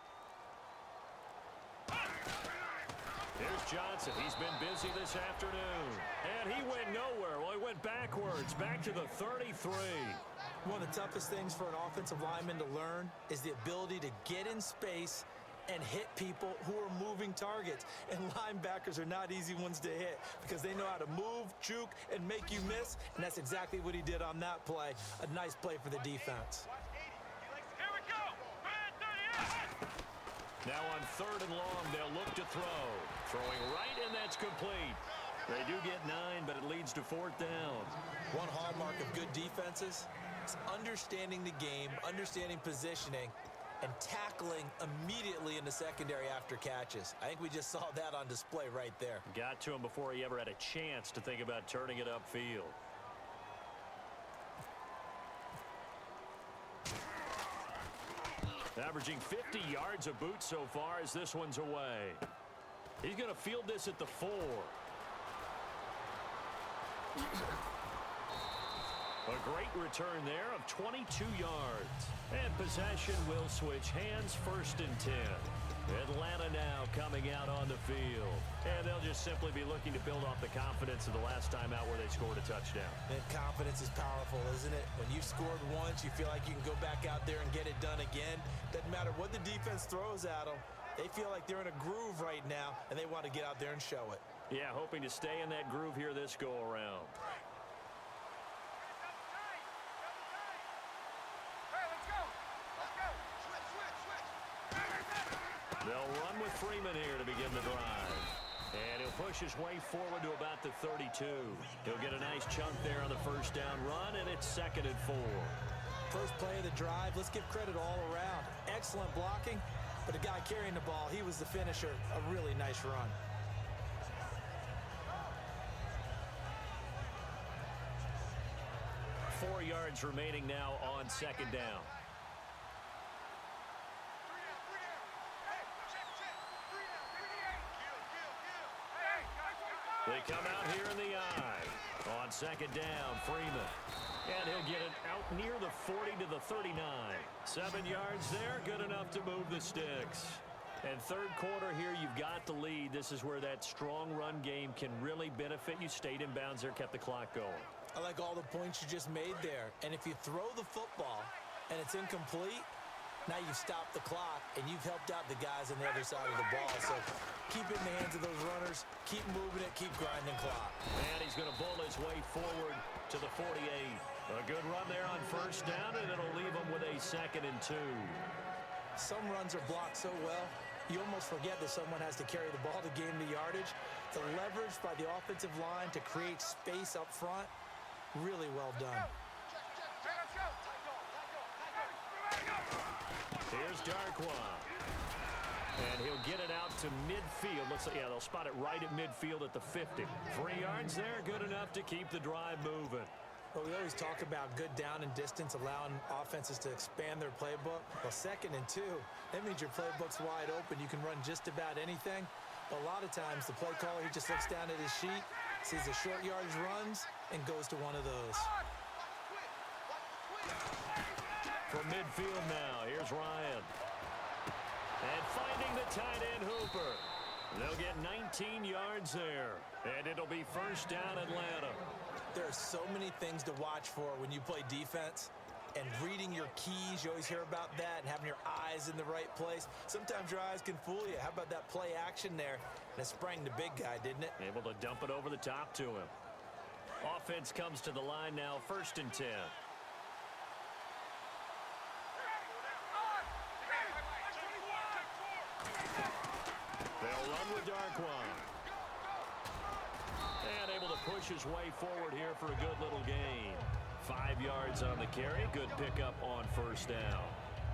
Here's Johnson. He's been busy this afternoon. And he went nowhere. Well, he went backwards, back to the 33.
One of the toughest things for an offensive lineman to learn is the ability to get in space and hit people who are moving targets. And linebackers are not easy ones to hit because they know how to move, juke, and make you miss. And that's exactly what he did on that play. A nice play for the defense.
Here we go.
Now on 3rd and long, they'll look to throw. Throwing right, and that's complete. They do get 9, but it leads to 4th down.
One hallmark of good defenses is understanding the game, understanding positioning, and tackling immediately in the secondary after catches. I think we just saw that on display right there.
Got to him before he ever had a chance to think about turning it upfield. Averaging 50 yards a boot so far as this one's away. He's going to field this at the 4. A great return there of 22 yards. And possession will switch hands, 1st and 10. Atlanta now coming out on the field. And they'll just simply be looking to build off the confidence of the last time out where they scored a touchdown.
And confidence is powerful, isn't it? When you've scored once, you feel like you can go back out there and get it done again. Doesn't matter what the defense throws at them. They feel like they're in a groove right now, and they want to get out there and show it.
Yeah, hoping to stay in that groove here this go-around. They'll run with Freeman here to begin the drive. And he'll push his way forward to about the 32. He'll get a nice chunk there on the 1st down run, and it's 2nd and 4.
First play of the drive, let's give credit all around. Excellent blocking, but the guy carrying the ball, he was the finisher. A really nice run.
Four yards remaining now on 2nd down. They come out here in the eye. On 2nd down, Freeman. And he'll get it out near the 40 to the 39. 7 yards there, good enough to move the sticks. And 3rd quarter here, you've got the lead. This is where that strong run game can really benefit you. Stayed in bounds there, kept the clock going.
I like all the points you just made there. And if you throw the football and it's incomplete, now you've stopped the clock and you've helped out the guys on the other side of the ball. So keep it in the hands of those runners, keep moving it, keep grinding clock.
And he's going to bull his way forward to the 48. A good run there on 1st down, and it'll leave him with a 2nd and 2.
Some runs are blocked so well, you almost forget that someone has to carry the ball to gain the yardage. The leverage by the offensive line to create space up front, really well done.
Here's Darkwa. And he'll get it out to midfield. Looks like, yeah, they'll spot it right at midfield at the 50. 3 yards there, good enough to keep the drive moving.
Well, we always talk about good down and distance, allowing offenses to expand their playbook. Well, 2nd and 2, that means your playbook's wide open. You can run just about anything. But a lot of times, the play caller, he just looks down at his sheet, sees the short yardage runs, and goes to one of those.
From midfield now, here's Ryan. And finding the tight end Hooper. They'll get 19 yards there. And it'll be first down Atlanta.
There are so many things to watch for when you play defense. And reading your keys, you always hear about that, and having your eyes in the right place. Sometimes your eyes can fool you. How about that play action there? And it sprang the big guy, didn't it?
Able to dump it over the top to him. Offense comes to the line now, 1st and 10. They'll run with Darquan. And able to push his way forward here for a good little gain. 5 yards on the carry. Good pickup on first down.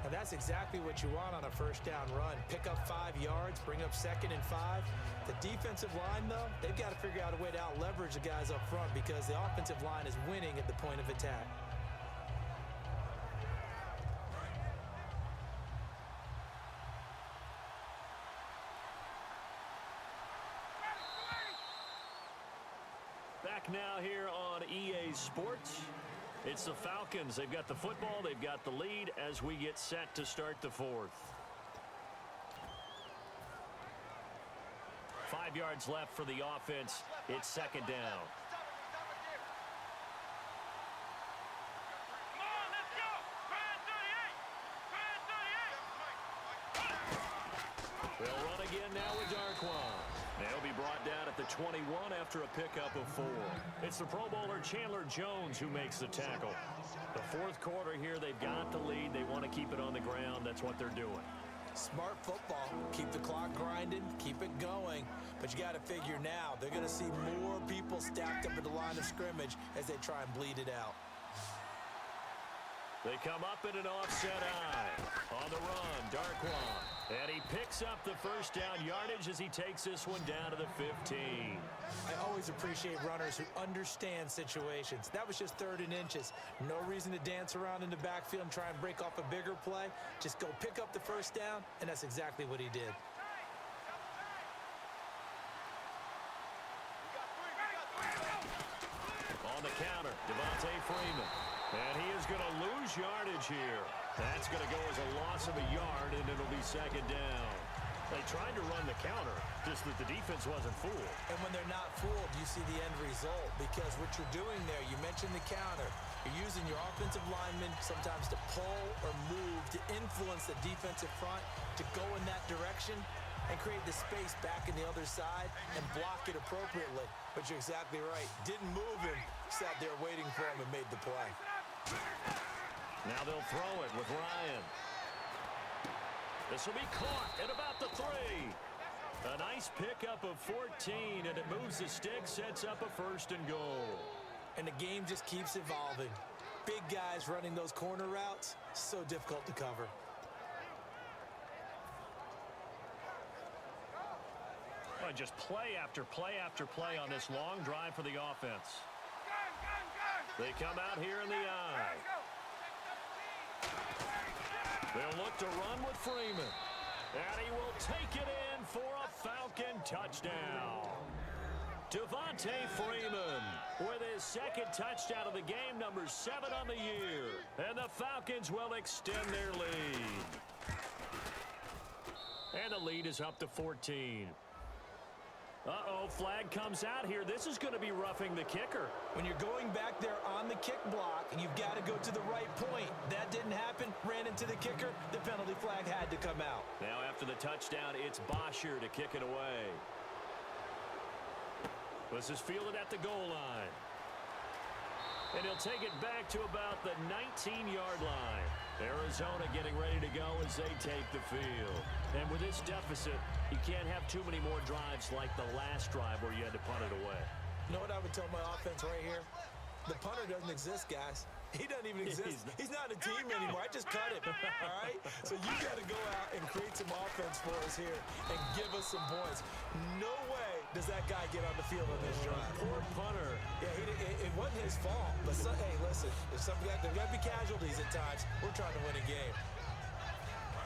And that's exactly what you want on a first down run. Pick up 5 yards, bring up 2nd and 5. The defensive line, though, they've got to figure out a way to out-leverage the guys up front because the offensive line is winning at the point of attack.
Back now here on EA Sports. It's the Falcons. They've got the football. They've got the lead as we get set to start the 4th. 5 yards left for the offense. It's 2nd down. They'll run again now with Darquan. They'll be brought down at the 21 after a pickup of 4. It's the Pro Bowler Chandler Jones who makes the tackle. The 4th quarter here, they've got the lead. They want to keep it on the ground. That's what they're doing.
Smart football. Keep the clock grinding. Keep it going. But you got to figure now, they're going to see more people stacked up at the line of scrimmage as they try and bleed it out.
They come up in an offset eye. On the run, Darquan. And he picks up the first down yardage as he takes this one down to the 15.
I always appreciate runners who understand situations. That was just 3rd and inches. No reason to dance around in the backfield and try and break off a bigger play. Just go pick up the first down, and that's exactly what he did.
On the counter, Devontae Freeman. And he is going to lose yardage here. That's going to go as a loss of a yard, and it'll be 2nd down. They tried to run the counter, just that the defense wasn't fooled.
And when they're not fooled, you see the end result. Because what you're doing there, you mentioned the counter. You're using your offensive linemen sometimes to pull or move, to influence the defensive front, to go in that direction and create the space back in the other side and block it appropriately. But you're exactly right. Didn't move him, sat there waiting for him and made the play.
Now they'll throw it with Ryan. This will be caught at about the 3. A nice pickup of 14, and it moves the stick, sets up a 1st and goal.
And the game just keeps evolving. Big guys running those corner routes, so difficult to cover.
Well, just play after play after play on this long drive for the offense. They come out here in the eye. They'll look to run with Freeman. And he will take it in for a Falcon touchdown. Devontae Freeman with his 2nd touchdown of the game, number 7 on the year. And the Falcons will extend their lead. And the lead is up to 14. Uh-oh, flag comes out here. This is going to be roughing the kicker.
When you're going back there on the kick block, you've got to go to the right point. That didn't happen. Ran into the kicker. The penalty flag had to come out.
Now after the touchdown, it's Bosher to kick it away. This is fielded at the goal line. And he'll take it back to about the 19-yard line. Arizona getting ready to go as they take the field. And with this deficit, you can't have too many more drives like the last drive where you had to punt it away.
You know what I would tell my offense right here? The punter doesn't exist, guys. He doesn't even exist. He's not a team anymore. I just cut him, all right? So you got to go out and create some offense for us here and give us some points. No way does that guy get on the field on this drive?
Poor punter.
Yeah, it wasn't his fault. But, hey, listen, there's got to be casualties at times. We're trying to win a game.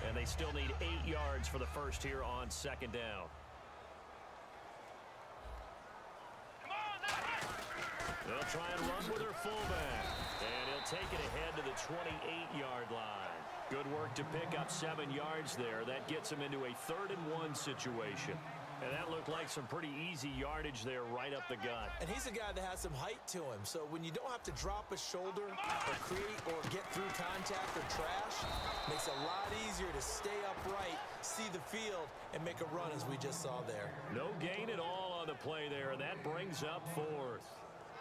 And they still need 8 yards for the first here on second down. They'll try and run with their fullback. And he'll take it ahead to the 28-yard line. Good work to pick up 7 yards there. That gets him into a 3rd-and-1 situation. And that looked like some pretty easy yardage there right up the gut.
And he's a guy that has some height to him. So when you don't have to drop a shoulder or create or get through contact or trash, makes it a lot easier to stay upright, see the field, and make a run as we just saw there.
No gain at all on the play there, and that brings up 4th.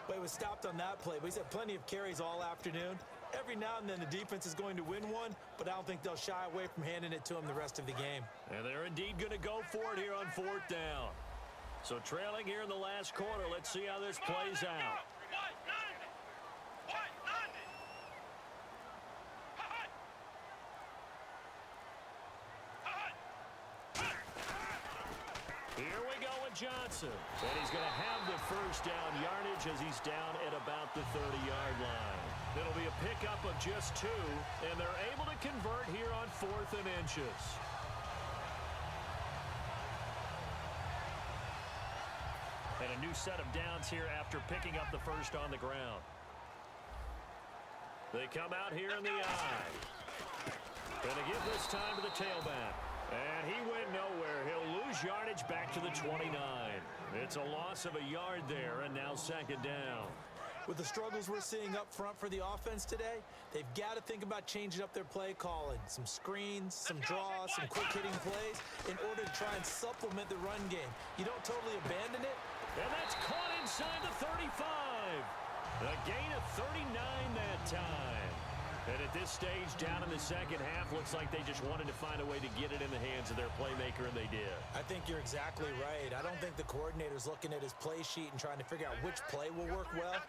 But he was stopped on that play. But he's had plenty of carries all afternoon. Every now and then the defense is going to win one, but I don't think they'll shy away from handing it to him the rest of the game.
And they're indeed going to go for it here on 4th down. So trailing here in the last quarter, let's see how this plays out. Here we go with Johnson. And he's going to have the first down yardage as he's down at about the 30-yard line. It'll be a pickup of just 2, and they're able to convert here on 4th and inches. And a new set of downs here after picking up the first on the ground. They come out here in the eye. Going to give this time to the tailback. And he went nowhere. He'll lose yardage back to the 29. It's a loss of a yard there, and now 2nd down.
With the struggles we're seeing up front for the offense today, they've got to think about changing up their play calling. Some screens, some draws, some quick-hitting plays in order to try and supplement the run game. You don't totally abandon it.
And that's caught inside the 35. A gain of 39 that time. And at this stage, down in the second half, looks like they just wanted to find a way to get it in the hands of their playmaker, and they did.
I think you're exactly right. I don't think the coordinator's looking at his play sheet and trying to figure out which play will work well.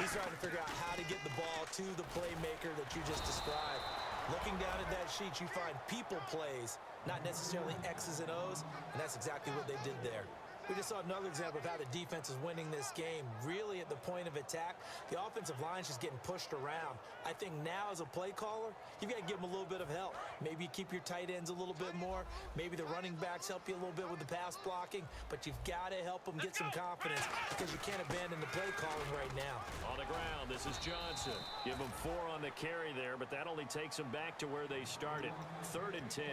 He's trying to figure out how to get the ball to the playmaker that you just described. Looking down at that sheet, you find people plays, not necessarily X's and O's, and that's exactly what they did there. We just saw another example of how the defense is winning this game. Really at the point of attack, the offensive line's just getting pushed around. I think now as a play caller, you've got to give them a little bit of help. Maybe you keep your tight ends a little bit more. Maybe the running backs help you a little bit with the pass blocking. But you've got to help them get some confidence because you can't abandon the play calling right now.
On the ground, this is Johnson. Give them 4 on the carry there, but that only takes them back to where they started. 3rd and 10.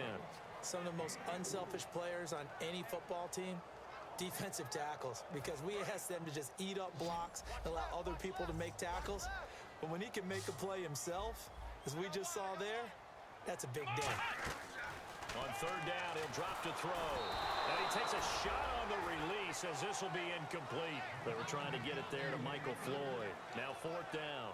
Some of the most unselfish players on any football team, defensive tackles, because we ask them to just eat up blocks and allow other people to make tackles. But when he can make a play himself, as we just saw there, that's a big day.
On 3rd down, he'll drop to throw. And he takes a shot on the release as this will be incomplete. They were trying to get it there to Michael Floyd. Now 4th down.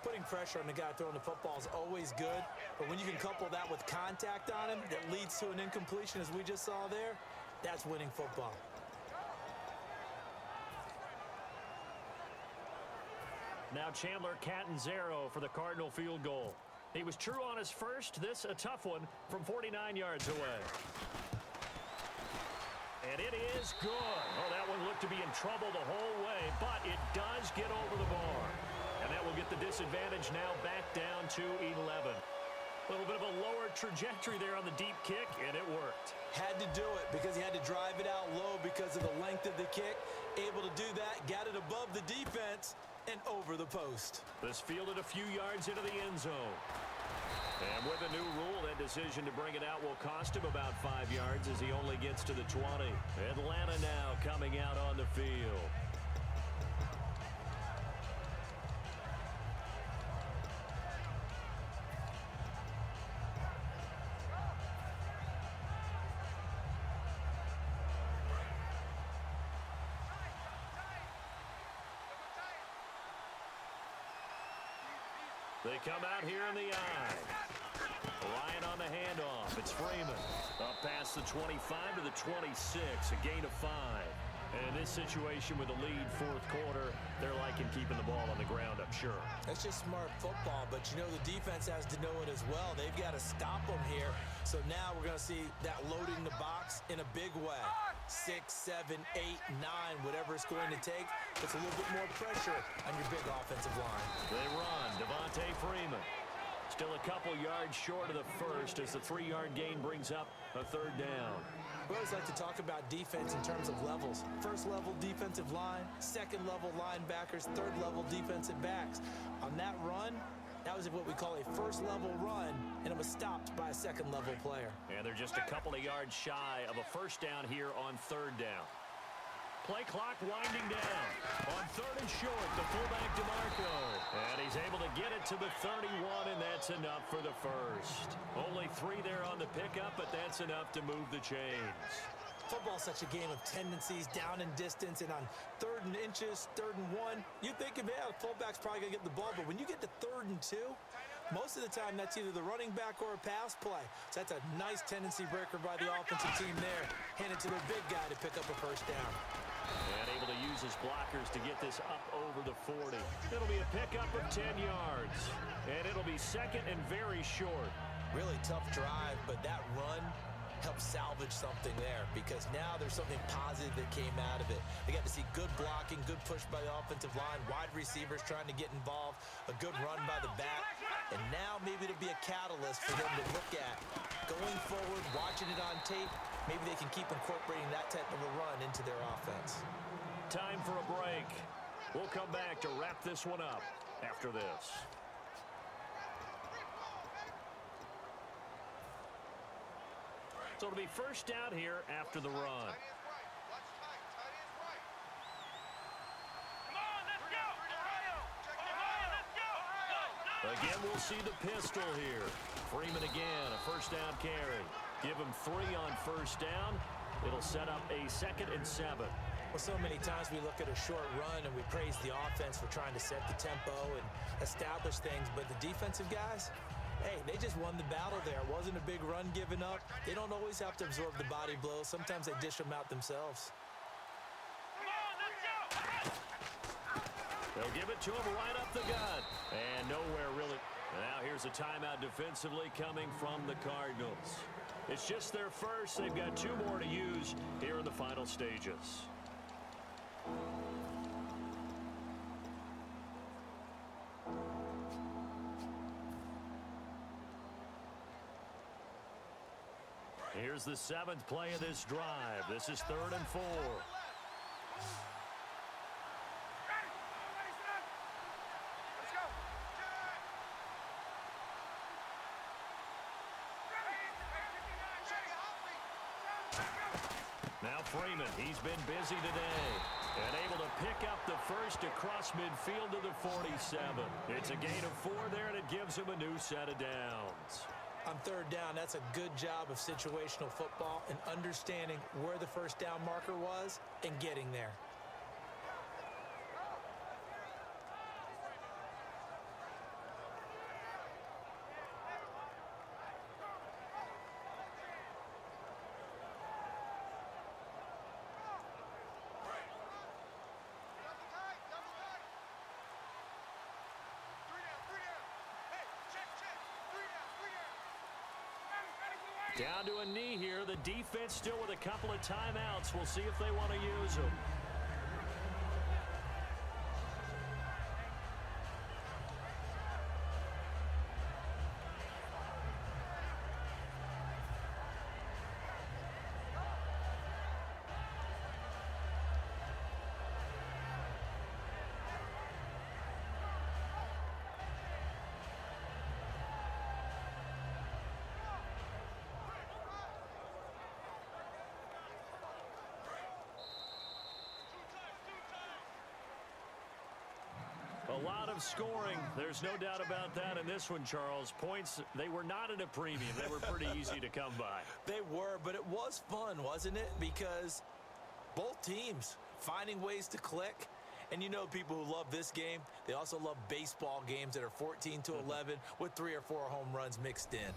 Putting pressure on the guy throwing the football is always good, but when you can couple that with contact on him that leads to an incompletion as we just saw there, that's winning football.
Now Chandler Catanzaro for the Cardinal field goal. He was true on his first. This a tough one from 49 yards away. And it is good. Oh, that one looked to be in trouble the whole way, but it does get over the bar. And that will get the disadvantage now back down to 11. A little bit of a lower trajectory there on the deep kick, and it worked.
Had to do it because he had to drive it out low because of the length of the kick. Able to do that, got it above the defense and over the post.
This fielded a few yards into the end zone. And with a new rule, that decision to bring it out will cost him about 5 yards as he only gets to the 20. Atlanta now coming out on the field. They come out here in the eye. Ryan on the handoff. It's Freeman. Up past the 25 to the 26. A gain of 5. And in this situation with the lead fourth quarter, they're liking keeping the ball on the ground, I'm sure.
That's just smart football, but you know the defense has to know it as well. They've got to stop them here. So now we're going to see that loading the box in a big way. 6, 7, 8, 9, whatever it's going to take. Puts a little bit more pressure on your big offensive line.
They run. Devontae Freeman. Still a couple yards short of the first as the 3-yard gain brings up a third down.
We always like to talk about defense in terms of levels. First level defensive line, second level linebackers, third level defensive backs. On that run, that was what we call a first level run, and it was stopped by a second level player.
And they're just a couple of yards shy of a first down here on third down. Play clock winding down. On third and short, the fullback DeMarco. And he's able to get it to the 31, and that's enough for the first. Only 3 there on the pickup, but that's enough to move the chains.
Football's such a game of tendencies, down and distance, and on third and inches, third and 1, you think, yeah, the fullback's probably going to get the ball, but when you get to third and 2, most of the time that's either the running back or a pass play. So that's a nice tendency breaker by the offensive team there. Hand it to their big guy to pick up a first down.
And able to use his blockers to get this up over the 40. It'll be a pickup of 10 yards. And it'll be second and very short.
Really tough drive, but that run helped salvage something there because now there's something positive that came out of it. They got to see good blocking, good push by the offensive line, wide receivers trying to get involved, a good run by the back, and now maybe it'll be a catalyst for them to look at. Going forward, watching it on tape, maybe they can keep incorporating that type of a run into their offense.
Time for a break. We'll come back to wrap this one up after this. So it'll be first down here after the run. Again, we'll see the pistol here. Freeman again, a first down carry. Give him 3 on first down. It'll set up a 2nd and 7.
Well, so many times we look at a short run and we praise the offense for trying to set the tempo and establish things, but the defensive guys, hey, they just won the battle there. It wasn't a big run given up. They don't always have to absorb the body blows. Sometimes they dish them out themselves.
They'll give it to him right up the gut. And nowhere really. Now here's a timeout defensively coming from the Cardinals. It's just their first. They've got 2 more to use here in the final stages. Here's the 7th play of this drive. This is 3rd and 4. Now Freeman, he's been busy today. And able to pick up the first across midfield to the 47. It's a gain of 4 there, and it gives him a new set of downs.
On third down, that's a good job of situational football and understanding where the first down marker was and getting there.
Down to a knee here. The defense still with a couple of timeouts. We'll see if they want to use them. A lot of scoring. There's no doubt about that in this one, Charles. Points, they were not at a premium. They were pretty easy to come by.
They were, but it was fun, wasn't it? Because both teams finding ways to click. And you know people who love this game, they also love baseball games that are 14-11 with 3 or 4 home runs mixed in.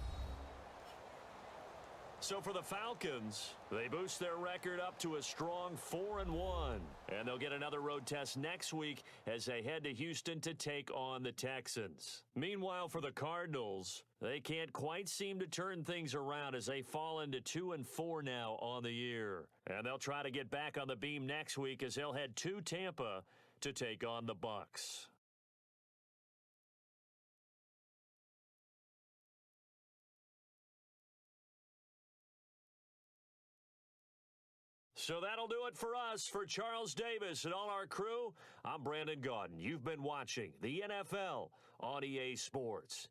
So for the Falcons, they boost their record up to a strong 4-1. And they'll get another road test next week as they head to Houston to take on the Texans. Meanwhile, for the Cardinals, they can't quite seem to turn things around as they fall into 2-4 now on the year. And they'll try to get back on the beam next week as they'll head to Tampa to take on the Bucs. So that'll do it for us. For Charles Davis and all our crew, I'm Brandon Gaudin. You've been watching the NFL on EA Sports.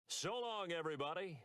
So long, everybody.